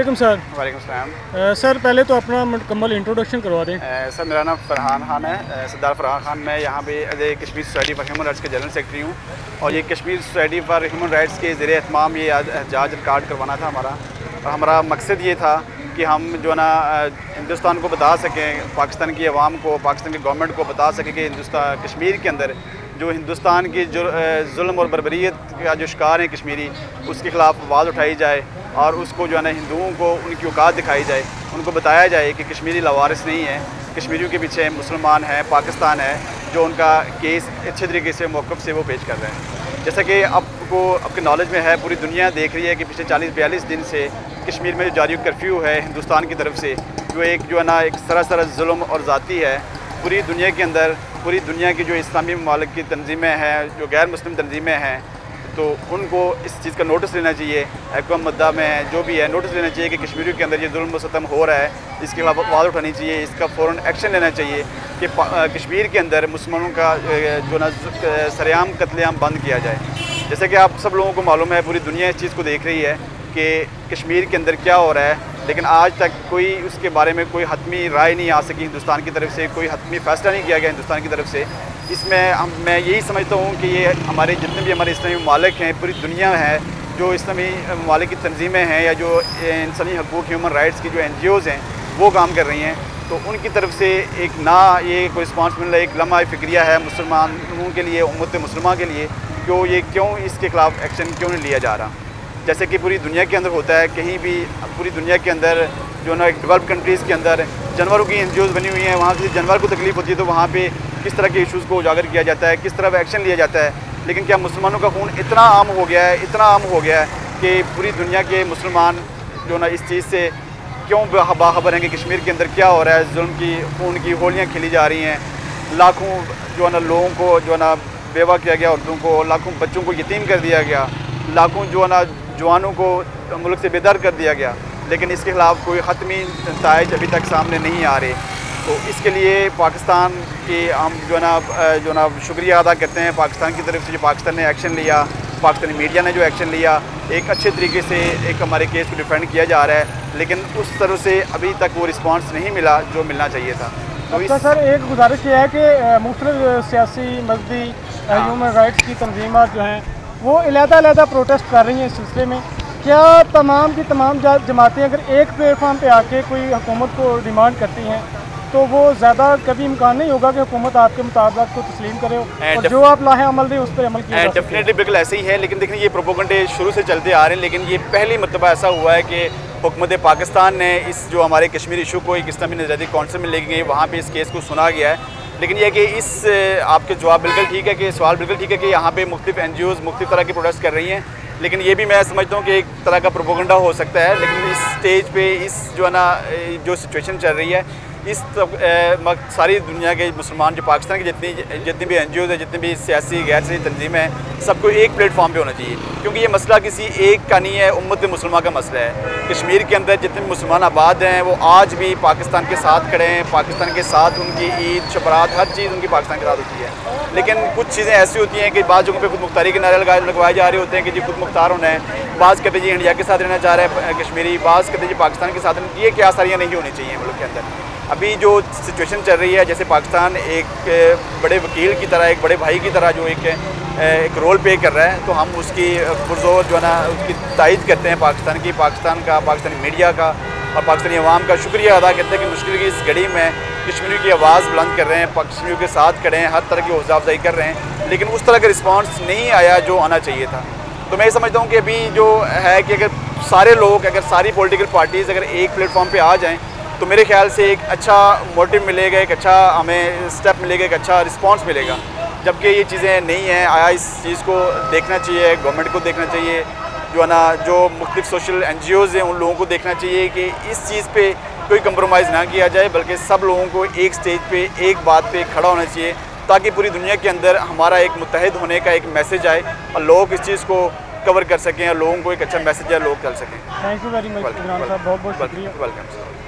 वालेकुम सर। वालेकुम सलाम। सर पहले तो अपना मुकम्मल इंट्रोडक्शन करवा दें। सर मेरा नाम फरहान खान है, सरदार फरहान खान। मैं यहाँ पे Kashmir society for human rights के जनरल सेक्रेटरी हूँ और ये Kashmir society for human rights के ज़रिए एहतमाम ये एहतजाज रिकॉर्ड करवाना था हमारा। और हमारा मकसद ये था कि हम जो ना हिंदुस्तान को बता सकें, पाकिस्तान की आवाम को, पाकिस्तान की गवर्नमेंट को बता सकें कि हिंदुस्तान कश्मीर के अंदर जो हिंदुस्तान की जो जुल्म और बर्बरियत का जो शिकार है कश्मीरी, उसके ख़िलाफ़ आवाज़ उठाई जाए और उसको जो है ना हिंदुओं को उनकी औकात दिखाई जाए, उनको बताया जाए कि कश्मीरी लावारिस नहीं है, कश्मीरियों के पीछे मुसलमान है, पाकिस्तान है, जो उनका केस अच्छे तरीके से मौक़िफ़ से वो पेश कर रहे हैं। जैसा कि आपके नॉलेज में है, पूरी दुनिया देख रही है कि पिछले 40-42 दिन से कश्मीर में जो जारी कर्फ्यू है हिंदुस्तान की तरफ से, जो है ना एक सरासर जुल्म और ज़ाती है। पूरी दुनिया के अंदर, पूरी दुनिया की जो इस्लामी ममालिक की तंजीमें हैं, जो गैर मुस्लिम तंजीमें हैं, तो उनको इस चीज़ का नोटिस लेना चाहिए। एक्वाम मुद्दा में जो भी है नोटिस लेना चाहिए कि कश्मीरियों के अंदर ये जुल्म सतम हो रहा है, इसके खिलाफ आवाज़ उठानी चाहिए, इसका फ़ौरन एक्शन लेना चाहिए कि कश्मीर के अंदर मुसलमानों का जो ना सरेआम कत्लेआम बंद किया जाए। जैसे कि आप सब लोगों को मालूम है, पूरी दुनिया इस चीज़ को देख रही है कि कश्मीर के अंदर क्या हो रहा है, लेकिन आज तक कोई उसके बारे में कोई हतमी राय नहीं आ सकी हिंदुस्तान की तरफ से, कोई हतमी फ़ैसला नहीं किया गया हिंदुस्तान की तरफ से। इसमें मैं यही समझता हूँ कि ये हमारे जितने भी हमारे इस्लामी ममालिक हैं, पूरी दुनिया है, जो इस्लामी ममालिक की तंजीमें हैं या जो इंसानी हकूक़ ह्यूमन राइट्स की जो NGOs हैं वो काम कर रही हैं, तो उनकी तरफ से एक ना ये कोई रिस्पॉन्स मिल रहा है, एक लम्हा फ़िक्रिया है मुसलमानों के लिए, उम्मत मुसलमान के लिए, क्यों इसके ख़िलाफ़ एक्शन क्यों नहीं लिया जा रहा। जैसे कि पूरी दुनिया के अंदर होता है, कहीं भी पूरी दुनिया के अंदर जो ना एक डेवलप्ड कंट्रीज़ के अंदर जानवरों की NGOs बनी हुई हैं, वहाँ किसी जानवर को तकलीफ़ होती है तो वहाँ पे किस तरह के इशूज़ को उजागर किया जाता है, किस तरह एक्शन लिया जाता है। लेकिन क्या मुसलमानों का खून इतना आम हो गया है, इतना आम हो गया है कि पूरी दुनिया के मुसलमान जो ना इस चीज़ से क्यों बाखबर हैं कि कश्मीर के अंदर क्या हो रहा है। जुल्म की खून की होलियाँ खेली जा रही हैं, लाखों जो है ना लोगों को जो है ना बेवा किया गया, औरतों को, लाखों बच्चों को यतीम कर दिया गया, लाखों जो है ना जवानों को मुल्क से बेदर कर दिया गया, लेकिन इसके ख़िलाफ़ कोई हतमी नताइज अभी तक सामने नहीं आ रहे। तो इसके लिए पाकिस्तान के हम जो है ना शुक्रिया अदा करते हैं पाकिस्तान की तरफ से, जो पाकिस्तान ने एक्शन लिया, पाकिस्तानी मीडिया ने जो एक्शन लिया, एक अच्छे तरीके से एक हमारे केस को डिफेंड किया जा रहा है, लेकिन उस तरह से अभी तक वो रिस्पांस नहीं मिला जो मिलना चाहिए था। तो सर एक गुजारिश ये है कि मुख्तलिफ सियासी मजहबी ह्यूमन राइट्स की तंजीमात जो हैं वो अलग-अलग प्रोटेस्ट कर रही हैं इस सिलसिले में। क्या तमाम की तमाम जमातें अगर एक प्लेटफॉर्म पे आके कोई हुकूमत को डिमांड करती हैं तो वो ज़्यादा कभी इम्कान नहीं होगा कि हुकूमत आपके मुताबिक को तस्लीम करे और जो आप लाहे अमल दे उस पर अमल किया जाए? डेफिनेटली बिल्कुल ऐसे ही है, लेकिन देखिए ये प्रोपोगंडे शुरू से चलते आ रहे हैं, लेकिन ये पहली मरतबा ऐसा हुआ है कि हुकूमत पाकिस्तान ने इस जो हमारे कश्मीर इशू को एक इस्लामी नज़रियाती कौंसिल में लेके गई, वहाँ पर इस केस को सुना गया है। लेकिन यह कि इस आपके जवाब बिल्कुल ठीक है कि सवाल बिल्कुल ठीक है कि यहाँ पे मुख्तलिफ NGOs मुख्तलिफ तरह की प्रोटेस्ट कर रही हैं, लेकिन ये भी मैं समझता हूँ कि एक तरह का प्रोपोगंडा हो सकता है। लेकिन इस स्टेज पे इस जो है ना जो सिचुएशन चल रही है, इस सारी दुनिया के मुसलमान जो पाकिस्तान की जितनी भी NGOs है, जितनी भी सियासी गैर सियासी तंजीमें हैं, सबको एक प्लेटफॉर्म पे होना चाहिए, क्योंकि ये मसला किसी एक का नहीं है, उम्मत मुसलमान का मसला है। कश्मीर के अंदर जितने भी मुसलमान आबाद हैं वो आज भी पाकिस्तान के साथ खड़े हैं, पाकिस्तान के साथ उनकी ईद शबरात हर चीज़ उनकी पाकिस्तान के साथ होती है। लेकिन कुछ चीज़ें ऐसी होती हैं कि बाद जगहों पर खुद मुख्तारी के नारे लगवाए जा रहे होते हैं कि जी खुद मुख्तार होना है, बाज़ कहते जी इंडिया के साथ रहना चाह रहे हैं कश्मीरी, बाज़ कहते जी पाकिस्तान के साथ। ये क्या सारियाँ नहीं होनी चाहिए मुल्क के अंदर। अभी जो सिचुएशन चल रही है, जैसे पाकिस्तान एक बड़े वकील की तरह, एक बड़े भाई की तरह जो एक रोल प्ले कर रहा है, तो हम उसकी पुरजोर जो है ना उसकी तायद करते हैं पाकिस्तान का, पाकिस्तानी मीडिया का और पाकिस्तानी अवाम का शुक्रिया अदा करते हैं कि मुश्किल की इस घड़ी में कश्मीरियों की आवाज़ बुलंद कर रहे हैं, कश्मीरियों के साथ खड़े हैं, हर तरह की हौसला अफजाई कर रहे हैं, लेकिन उस तरह का रिस्पॉन्स नहीं आया जो आना चाहिए था। तो मैं समझता हूँ कि अभी जो है कि अगर सारे लोग, अगर सारी पॉलिटिकल पार्टीज़ अगर एक प्लेटफॉर्म पर आ जाएँ तो मेरे ख्याल से एक अच्छा मोटिव मिलेगा, एक अच्छा हमें स्टेप मिलेगा, एक अच्छा रिस्पांस मिलेगा। जबकि ये चीज़ें नहीं हैं, आया इस चीज़ को देखना चाहिए, गवर्नमेंट को देखना चाहिए, जो है ना जो मुख्तलिफ सोशल NGOs हैं उन लोगों को देखना चाहिए कि इस चीज़ पे कोई कंप्रोमाइज़ ना किया जाए, बल्कि सब लोगों को एक स्टेज पे एक बात पे खड़ा होना चाहिए, ताकि पूरी दुनिया के अंदर हमारा एक मुत्तहिद होने का एक मैसेज आए और लोग इस चीज़ को कवर कर सकें और लोगों को एक अच्छा मैसेज है, लोग चल सकें। Thank you very much Imran साहब, बहुत बहुत शुक्रिया। वेलकम।